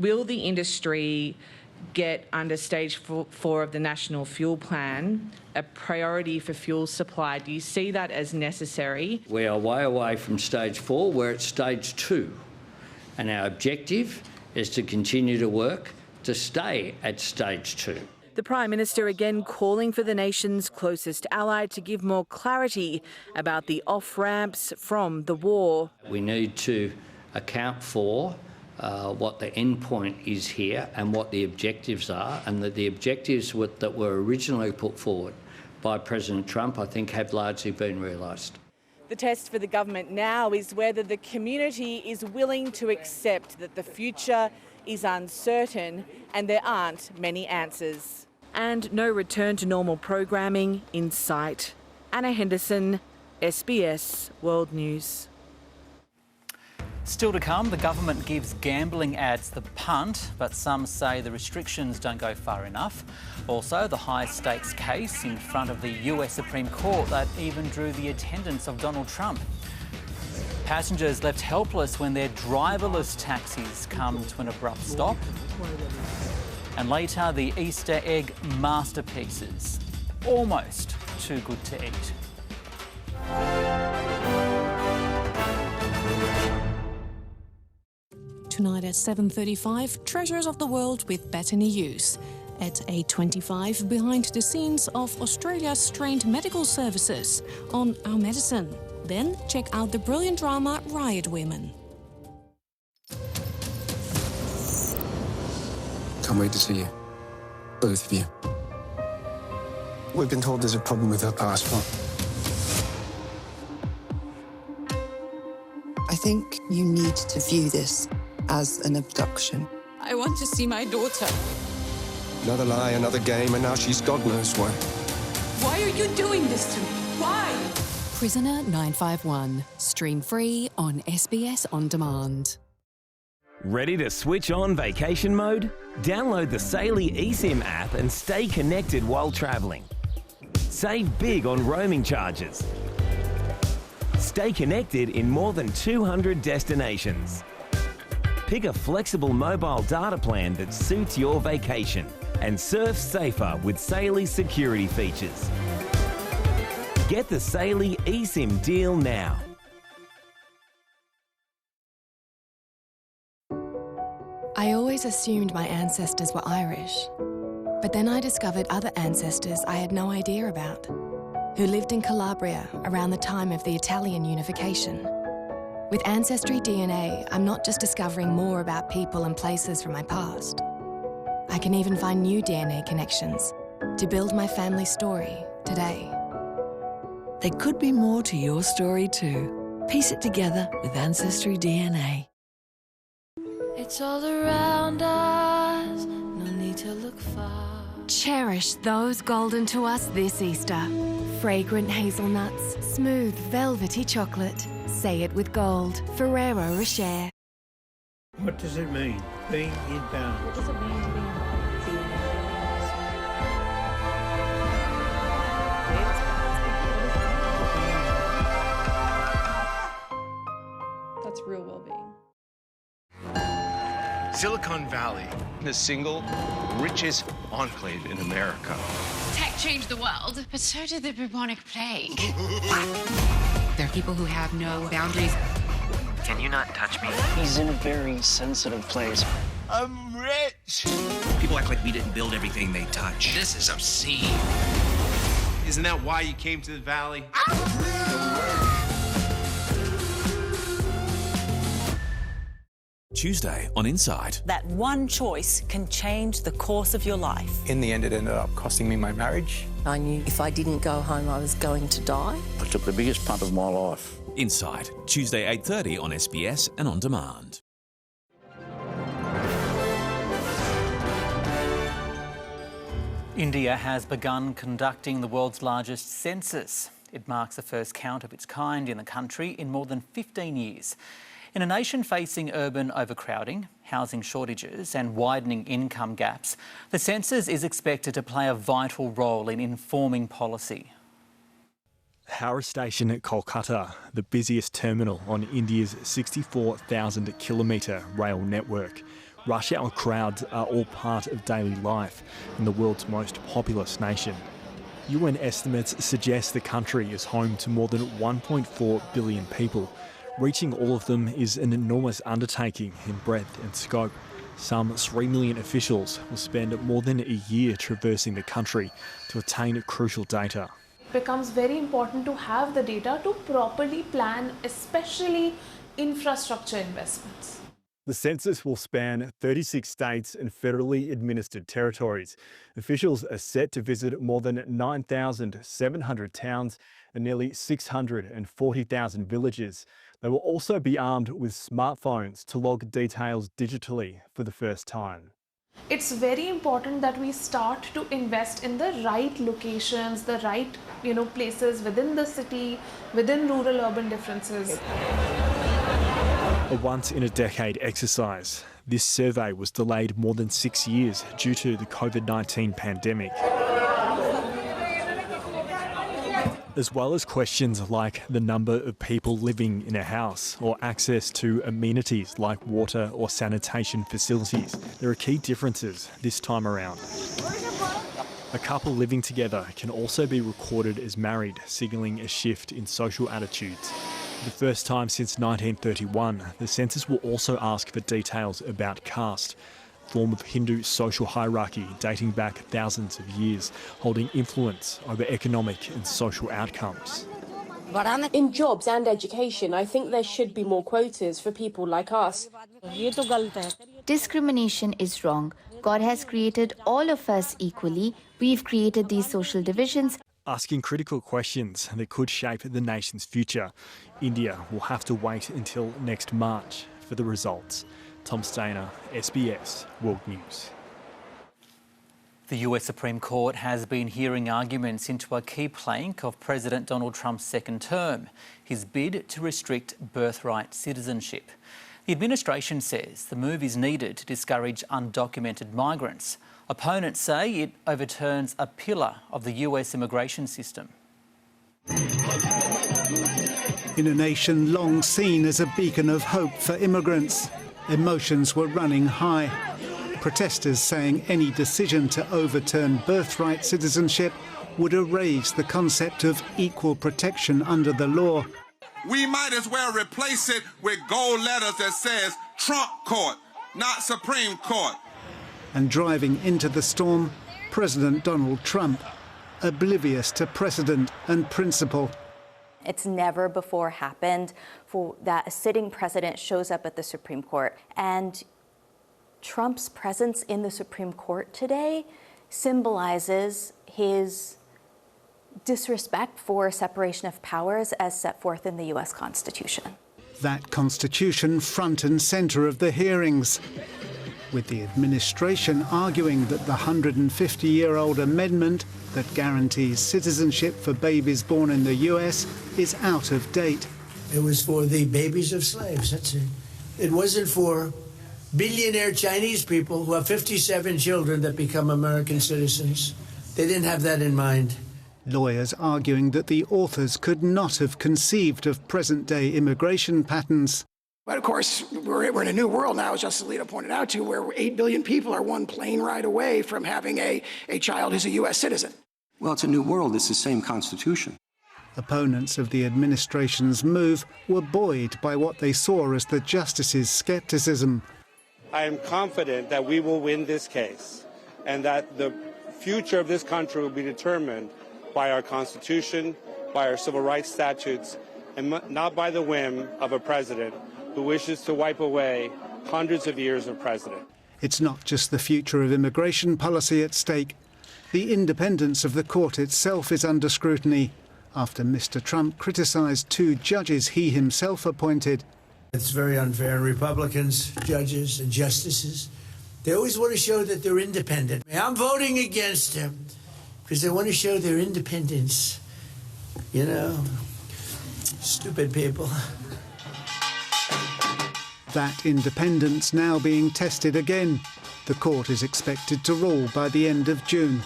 Will the industry get under stage 4 of the National Fuel Plan a priority for fuel supply? Do you see that as necessary? We are way away from stage 4, we're at stage 2. And our objective is to continue to work to stay at stage 2. The Prime Minister again calling for the nation's closest ally to give more clarity about the off-ramps from the war. We need to account for what the end point is here and what the objectives are, and that the objectives that were originally put forward by President Trump, I think, have largely been realised. The test for the government now is whether the community is willing to accept that the future is uncertain and there aren't many answers. And no return to normal programming in sight. Anna Henderson, SBS World News. Still to come, the government gives gambling ads the punt, but some say the restrictions don't go far enough. Also, the high-stakes case in front of the US Supreme Court that even drew the attendance of Donald Trump. Passengers left helpless when their driverless taxis come to an abrupt stop. And later, the Easter egg masterpieces. Almost too good to eat. Tonight at 7:35, Treasures of the World with Bethany Hughes. At 8:25, behind the scenes of Australia's trained medical services on Our Medicine. Then check out the brilliant drama Riot Women. Can't wait to see you. Both of you. We've been told there's a problem with her passport. I think you need to view this as an abduction. I want to see my daughter. Another lie, another game, and now she's God knows where. Why are you doing this to me? Why? Prisoner 951. Stream free on SBS On Demand. Ready to switch on vacation mode? Download the Saily eSIM app and stay connected while travelling. Save big on roaming charges. Stay connected in more than 200 destinations. Pick a flexible mobile data plan that suits your vacation and surf safer with Saily's security features. Get the Saily eSIM deal now. I always assumed my ancestors were Irish, but then I discovered other ancestors I had no idea about, who lived in Calabria around the time of the Italian unification. With Ancestry DNA, I'm not just discovering more about people and places from my past. I can even find new DNA connections to build my family story today. There could be more to your story too. Piece it together with Ancestry DNA. It's all around us, no need to look far. Cherish those golden to us this Easter. Fragrant hazelnuts, smooth velvety chocolate. Say it with gold. Ferrero Rocher. What does it mean, being inbound? What does it mean to be That's real well-being. Silicon Valley, the single richest enclave in America. Tech changed the world, but so did the bubonic plague. There are people who have no boundaries. Can you not touch me? He's in a very sensitive place. I'm rich! People act like we didn't build everything they touch. This is obscene. Isn't that why you came to the Valley? Tuesday on Inside. That one choice can change the course of your life. In the end, it ended up costing me my marriage. I knew if I didn't go home, I was going to die. I took the biggest punt of my life. Inside, Tuesday 8:30 on SBS and On Demand. India has begun conducting the world's largest census. It marks the first count of its kind in the country in more than 15 years. In a nation facing urban overcrowding, housing shortages and widening income gaps, the census is expected to play a vital role in informing policy. Howrah Station at Kolkata, the busiest terminal on India's 64,000-kilometre rail network, Rush hour crowds are all part of daily life in the world's most populous nation. UN estimates suggest the country is home to more than 1.4 billion people. Reaching all of them is an enormous undertaking in breadth and scope. Some 3 million officials will spend more than a year traversing the country to obtain crucial data. It becomes very important to have the data to properly plan, especially infrastructure investments. The census will span 36 states and federally administered territories. Officials are set to visit more than 9,700 towns and nearly 640,000 villages. They will also be armed with smartphones to log details digitally for the first time. It's very important that we start to invest in the right locations, the right, places within the city, within rural-urban differences. A once-in-a-decade exercise. This survey was delayed more than 6 years due to the COVID-19 pandemic. As well as questions like the number of people living in a house or access to amenities like water or sanitation facilities, there are key differences this time around. A couple living together can also be recorded as married, signalling a shift in social attitudes. For the first time since 1931, the census will also ask for details about caste, a form of Hindu social hierarchy dating back thousands of years, holding influence over economic and social outcomes. In jobs and education, I think there should be more quotas for people like us. Discrimination is wrong. God has created all of us equally. We've created these social divisions. Asking critical questions that could shape the nation's future. India will have to wait until next March for the results. Tom Stainer, SBS World News. The US Supreme Court has been hearing arguments into a key plank of President Donald Trump's second term, his bid to restrict birthright citizenship. The administration says the move is needed to discourage undocumented migrants. Opponents say it overturns a pillar of the US immigration system. In a nation long seen as a beacon of hope for immigrants, emotions were running high. Protesters saying any decision to overturn birthright citizenship would erase the concept of equal protection under the law. We might as well replace it with gold letters that says Trump Court, not Supreme Court. And driving into the storm, President Donald Trump, oblivious to precedent and principle. It's never before happened for that a sitting president shows up at the Supreme Court. And Trump's presence in the Supreme Court today symbolizes his disrespect for separation of powers as set forth in the US Constitution. That Constitution front and centre of the hearings, with the administration arguing that the 150-year-old amendment that guarantees citizenship for babies born in the US is out of date. It was for the babies of slaves, that's it. It wasn't for billionaire Chinese people who have 57 children that become American citizens. They didn't have that in mind. Lawyers arguing that the authors could not have conceived of present-day immigration patterns. But of course, we're in a new world now, as Justice Alito pointed out, too, where 8 billion people are one plane ride away from having a child who's a U.S. citizen. Well, it's a new world. It's the same Constitution. Opponents of the administration's move were buoyed by what they saw as the justices' scepticism. I am confident that we will win this case and that the future of this country will be determined by our Constitution, by our civil rights statutes, and not by the whim of a president who wishes to wipe away hundreds of years of precedent. It's not just the future of immigration policy at stake. The independence of the court itself is under scrutiny after Mr. Trump criticised 2 judges he himself appointed. It's very unfair. Republicans, judges and justices, they always want to show that they're independent. I'm voting against them because they want to show their independence. You know, stupid people. That independence now being tested again. The court is expected to rule by the end of June.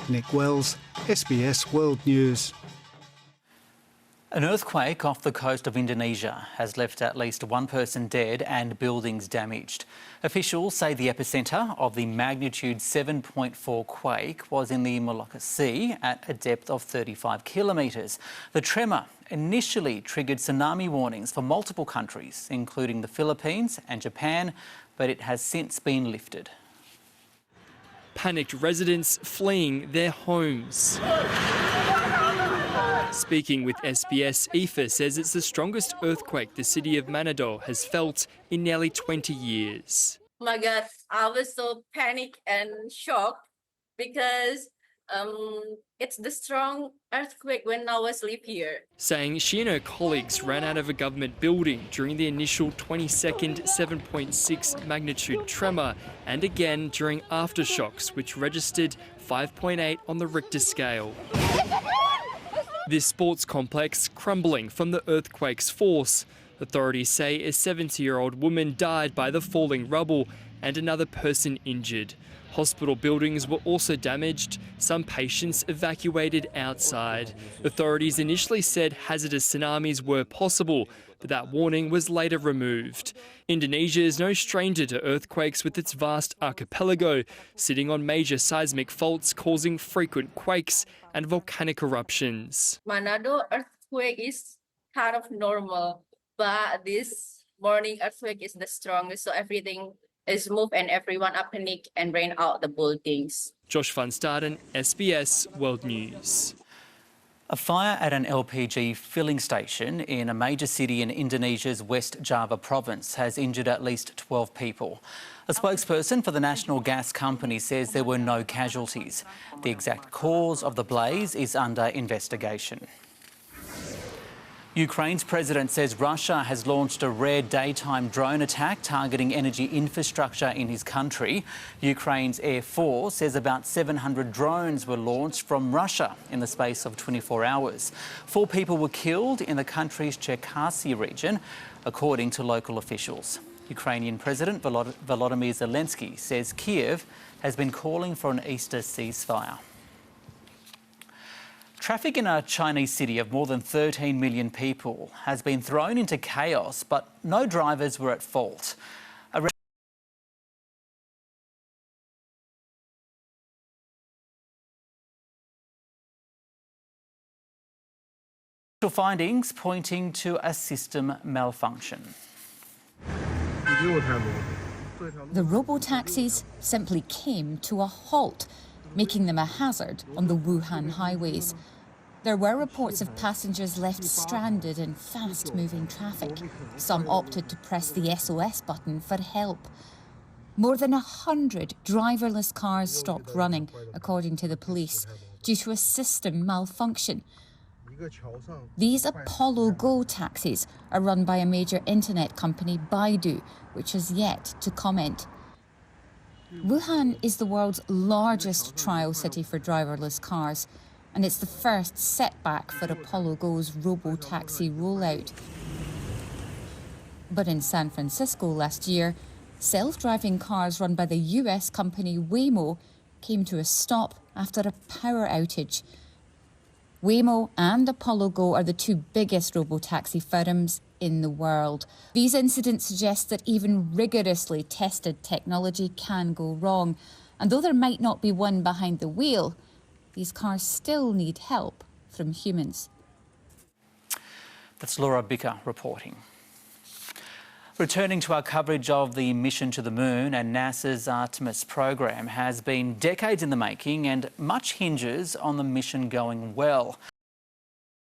Nick Wells, SBS World News. An earthquake off the coast of Indonesia has left at least one person dead and buildings damaged. Officials say the epicentre of the magnitude 7.4 quake was in the Malacca Sea at a depth of 35 kilometres. The tremor initially triggered tsunami warnings for multiple countries, including the Philippines and Japan, but it has since been lifted. Panicked residents fleeing their homes. Speaking with SBS, Aoife says it's the strongest earthquake the city of Manado has felt in nearly 20 years. Oh my God, I was so panicked and shocked because it's the strong earthquake when I was live here. Saying she and her colleagues ran out of a government building during the initial 22nd 7.6 magnitude tremor and again during aftershocks, which registered 5.8 on the Richter scale. This sports complex crumbling from the earthquake's force. Authorities say a 70-year-old woman died by the falling rubble and another person injured. Hospital buildings were also damaged, some patients evacuated outside. Authorities initially said hazardous tsunamis were possible, but that warning was later removed. Indonesia is no stranger to earthquakes with its vast archipelago, sitting on major seismic faults causing frequent quakes and volcanic eruptions. Manado earthquake is kind of normal, but this morning earthquake is the strongest, so everything is moved and everyone are panic and ran out the buildings. Josh van Staden, SBS World News. A fire at an LPG filling station in a major city in Indonesia's West Java province has injured at least 12 people. A spokesperson for the national gas company says there were no casualties. The exact cause of the blaze is under investigation. Ukraine's president says Russia has launched a rare daytime drone attack targeting energy infrastructure in his country. Ukraine's Air Force says about 700 drones were launched from Russia in the space of 24 hours. 4 people were killed in the country's Cherkasy region, according to local officials. Ukrainian President Volodymyr Zelensky says Kiev has been calling for an Easter ceasefire. Traffic in a Chinese city of more than 13 million people has been thrown into chaos, but no drivers were at fault. Findings pointing to a system malfunction. The robo-taxis simply came to a halt, making them a hazard on the Wuhan highways. There were reports of passengers left stranded in fast-moving traffic. Some opted to press the SOS button for help. More than 100 driverless cars stopped running, according to the police, due to a system malfunction. These Apollo Go taxis are run by a major internet company, Baidu, which has yet to comment. Wuhan is the world's largest trial city for driverless cars, and it's the first setback for Apollo Go's robo-taxi rollout. But in San Francisco last year, self-driving cars run by the US company Waymo came to a stop after a power outage. Waymo and Apollo Go are the 2 biggest robo-taxi firms in the world. These incidents suggest that even rigorously tested technology can go wrong. And though there might not be one behind the wheel, these cars still need help from humans. That's Laura Bicker reporting. Returning to our coverage of the mission to the moon and NASA's Artemis program has been decades in the making, and much hinges on the mission going well.